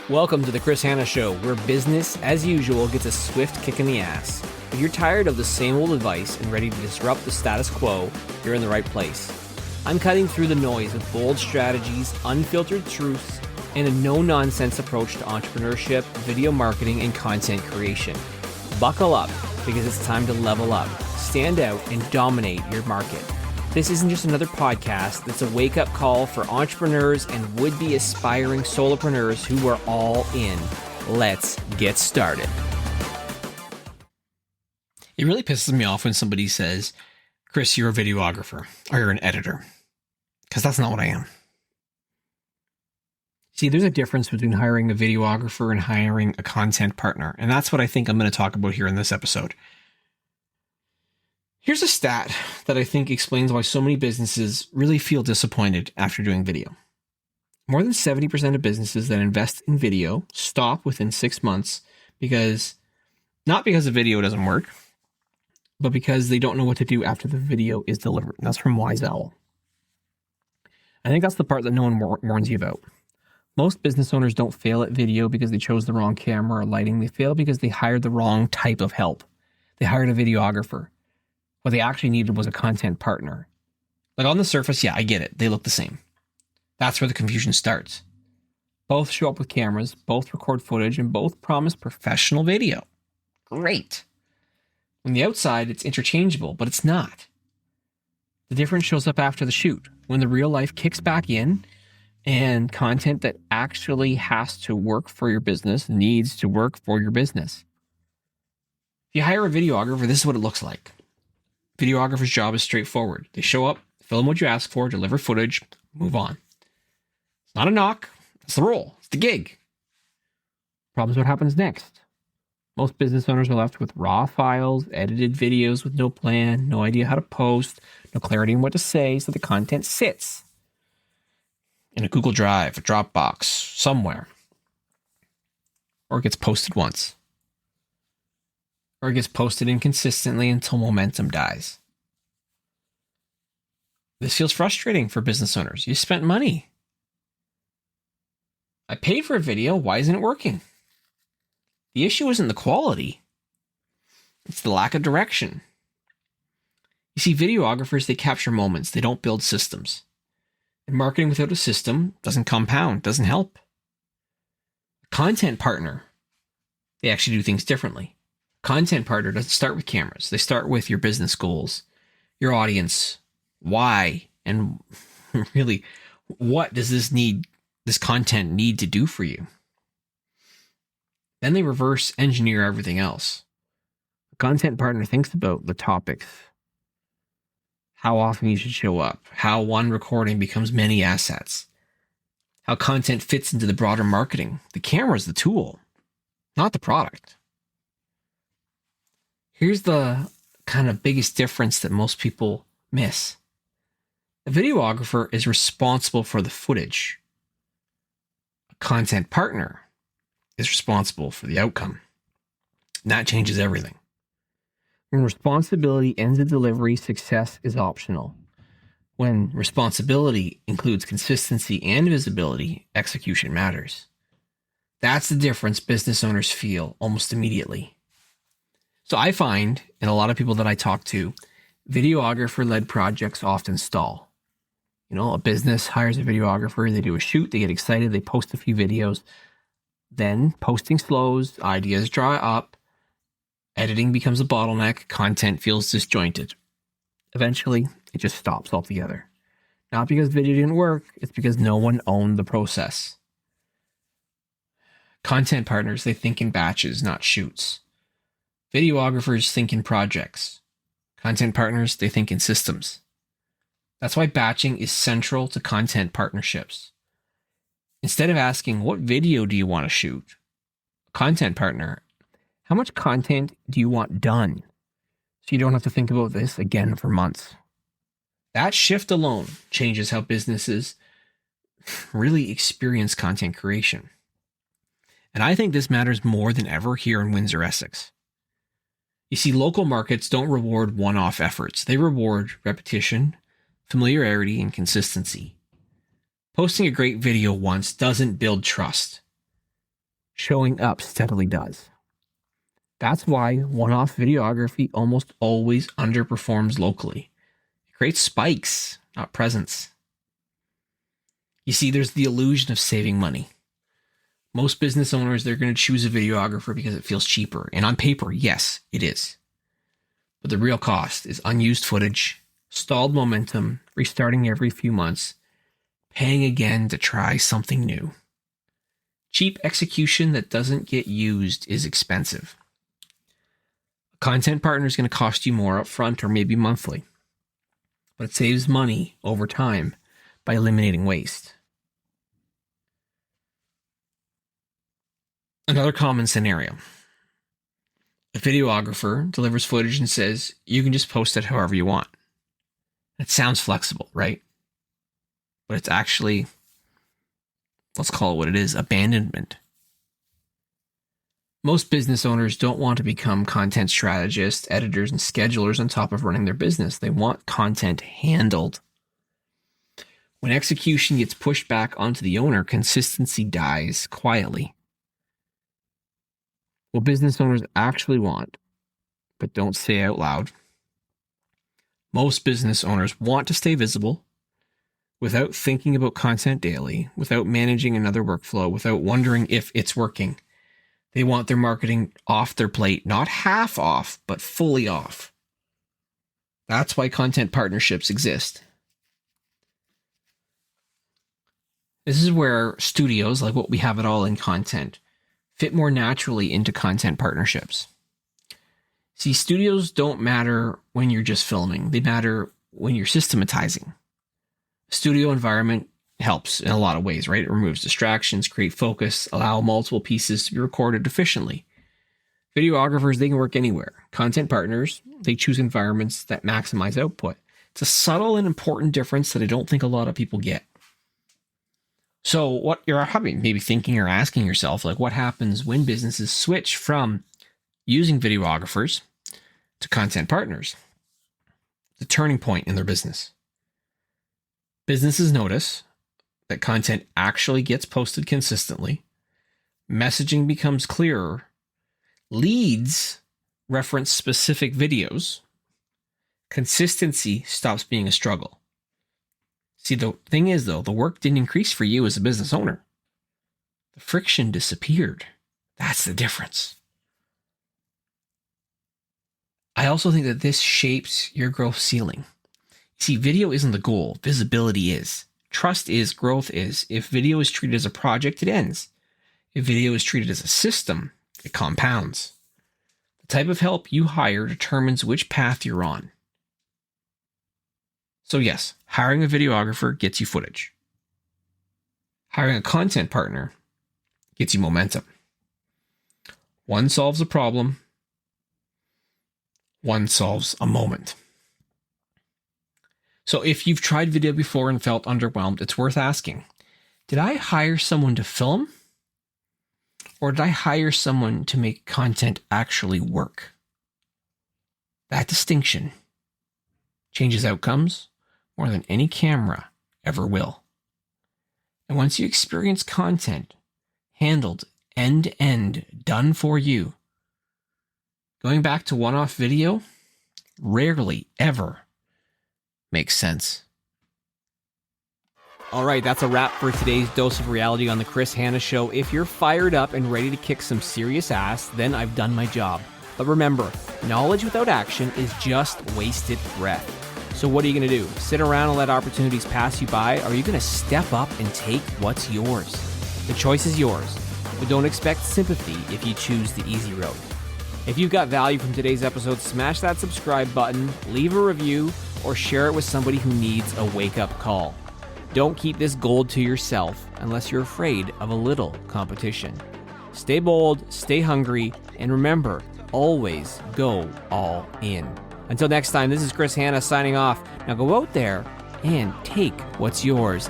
Welcome to the Hanna Show, where business, as usual, gets a swift kick in the ass. If you're tired of the same old advice and ready to disrupt the status quo, you're in the right place. I'm cutting through the noise with bold strategies, unfiltered truths, and a no-nonsense approach to entrepreneurship, video marketing, and content creation. Buckle up, because it's time to level up, stand out, and dominate your market. This isn't just another podcast, it's a wake-up call for entrepreneurs and would-be aspiring solopreneurs who are all in. Let's get started. It really pisses me off when somebody says, Chris, you're a videographer, or you're an editor, because that's not what I am. See, there's a difference between hiring a videographer and hiring a content partner, and that's what I think I'm going to talk about here in this episode. Here's a stat that I think explains why so many businesses really feel disappointed after doing video. More than 70% of businesses that invest in video stop within 6 months not because the video doesn't work, but because they don't know what to do after the video is delivered. And that's from Wise Owl. I think that's the part that no one warns you about. Most business owners don't fail at video because they chose the wrong camera or lighting. They fail because they hired the wrong type of help. They hired a videographer. What they actually needed was a content partner. Like on the surface, yeah, I get it. They look the same. That's where the confusion starts. Both show up with cameras, both record footage, and both promise professional video. Great. On the outside, it's interchangeable, but it's not. The difference shows up after the shoot, when the real life kicks back in and content that actually has to work for your business needs to work for your business. If you hire a videographer, this is what it looks like. Videographer's job is straightforward. They show up, film what you ask for, deliver footage, move on. It's not a knock. It's the role. It's the gig. Problem is what happens next. Most business owners are left with raw files, edited videos with no plan, no idea how to post, no clarity on what to say, so the content sits in a Google Drive, a Dropbox, somewhere. Or it gets posted once. Or it gets posted inconsistently until momentum dies. This feels frustrating for business owners. You spent money. I paid for a video. Why isn't it working? The issue isn't the quality. It's the lack of direction. You see, videographers, they capture moments. They don't build systems. And marketing without a system doesn't compound, doesn't help. A content partner, they actually do things differently. Content partner doesn't start with cameras. They start with your business goals, your audience, why, and really, what does this content need to do for you? Then they reverse engineer everything else. A content partner thinks about the topics, how often you should show up, how one recording becomes many assets, how content fits into the broader marketing. The camera is the tool, not the product. Here's the kind of biggest difference that most people miss. A videographer is responsible for the footage. A content partner is responsible for the outcome. And that changes everything. When responsibility ends the delivery, success is optional. When responsibility includes consistency and visibility, execution matters. That's the difference business owners feel almost immediately. So I find, and a lot of people that I talk to, videographer-led projects often stall. You know, a business hires a videographer, they do a shoot, they get excited, they post a few videos. Then posting slows, ideas dry up, editing becomes a bottleneck, content feels disjointed. Eventually, it just stops altogether. Not because video didn't work, it's because no one owned the process. Content partners, they think in batches, not shoots. Videographers think in projects. Content partners, they think in systems. That's why batching is central to content partnerships. Instead of asking, what video do you want to shoot? Content partner, how much content do you want done? So you don't have to think about this again for months. That shift alone changes how businesses really experience content creation. And I think this matters more than ever here in Windsor, Essex. You see, local markets don't reward one-off efforts. They reward repetition, familiarity, and consistency. Posting a great video once doesn't build trust. showing up steadily does. That's why one-off videography almost always underperforms locally. It creates spikes, not presence. You see, there's the illusion of saving money. Most business owners, they're going to choose a videographer because it feels cheaper. And on paper, yes, it is. But the real cost is unused footage, stalled momentum, restarting every few months, paying again to try something new. Cheap execution that doesn't get used is expensive. A content partner is going to cost you more upfront or maybe monthly, but it saves money over time by eliminating waste. Another common scenario. A videographer delivers footage and says, you can just post it however you want. It sounds flexible, right? But it's actually, let's call it what it is, abandonment. Most business owners don't want to become content strategists, editors, and schedulers on top of running their business. They want content handled. When execution gets pushed back onto the owner, consistency dies quietly. What business owners actually want, but don't say out loud. Most business owners want to stay visible without thinking about content daily, without managing another workflow, without wondering if it's working. They want their marketing off their plate, not half off, but fully off. That's why content partnerships exist. This is where studios, like what we have it all in content, fit more naturally into content partnerships. See, studios don't matter when you're just filming. They matter when you're systematizing. Studio environment helps in a lot of ways, right? It removes distractions, create focus, allow multiple pieces to be recorded efficiently. Videographers, they can work anywhere. Content partners, they choose environments that maximize output. It's a subtle and important difference that I don't think a lot of people get. So what you're maybe thinking or asking yourself, like what happens when businesses switch from using videographers to content partners? The turning point in their business. Businesses notice that content actually gets posted consistently. Messaging becomes clearer. Leads reference specific videos. Consistency stops being a struggle. See, the thing is, though, the work didn't increase for you as a business owner. The friction disappeared. That's the difference. I also think that this shapes your growth ceiling. See, video isn't the goal. Visibility is. Trust is. Growth is. If video is treated as a project, it ends. If video is treated as a system, it compounds. The type of help you hire determines which path you're on. So yes, hiring a videographer gets you footage. Hiring a content partner gets you momentum. One solves a problem. One solves a moment. So if you've tried video before and felt underwhelmed, it's worth asking, did I hire someone to film? Or did I hire someone to make content actually work? That distinction changes outcomes more than any camera ever will. And once you experience content handled end-to-end, done for you, going back to one-off video rarely ever makes sense. All right, that's a wrap for today's dose of reality on the Chris Hanna Show. If you're fired up and ready to kick some serious ass, then I've done my job. But remember, knowledge without action is just wasted breath. So what are you going to do? Sit around and let opportunities pass you by? Or are you going to step up and take what's yours? The choice is yours, but don't expect sympathy if you choose the easy road. If you've got value from today's episode, smash that subscribe button, leave a review, or share it with somebody who needs a wake-up call. Don't keep this gold to yourself unless you're afraid of a little competition. Stay bold, stay hungry, and remember, always go all in. Until next time, this is Chris Hanna signing off. Now go out there and take what's yours